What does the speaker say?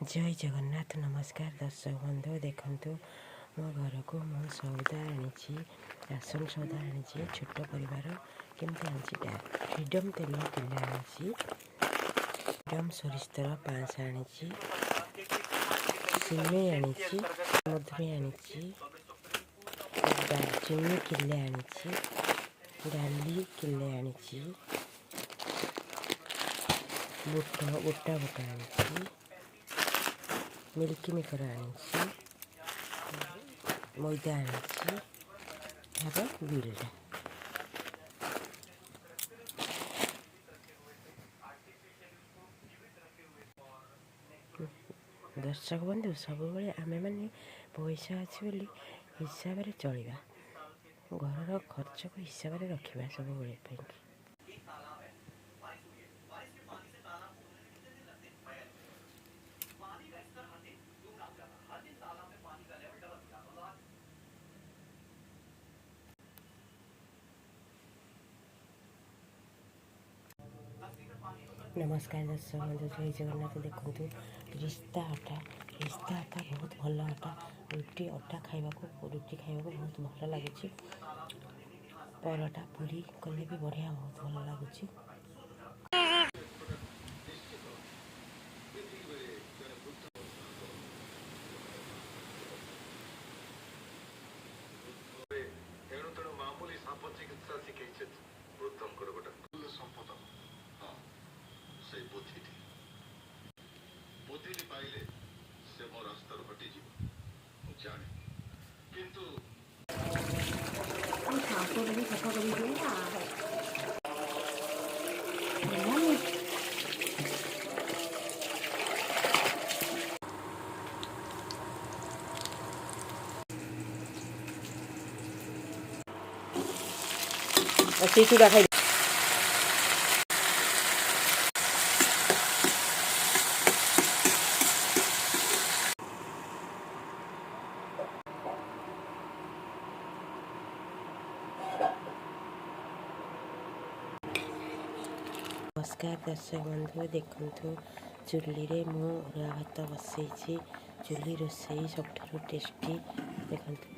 जय जगन्नाथ नमस्कार दर्शक बंधु देखु मो घर को मो सौदा आनी राशन सौदा आनी छोट परिवार केमती आनी फ्रीडम तेल किले आनी फ्रीडम सोरिष तेल 500 आनी सिमेई आनी मधुरी आनी दालचीनी किले आनी डाली किले आनी गोटा गोटा आनी मिल्की मेकर आनी मैदा आनी बिलटा दर्शक बंधु सब आमे मैंने पैसा अच्छी बोली हिसाब से चलवा घर खर्च को हिसाब से रखा सब नमस्कार दर्शक बंधु जय जगन्नाथ देखु रिश्ता अटा बहुत भल अटा रुटी अटा खाइबा रुटी खाइबा बहुत भल लगुच परोटा पूरी कले भी बढ़िया बहुत भल लगुच बुद्धि पाइले से मो रास्तार हटि जाने किंतु चूड़ा खाई नमस्कार दर्शक बंधु देखु चुली रे मु अरुआ भात बसई चुली रोसई सब टेस्टी देखु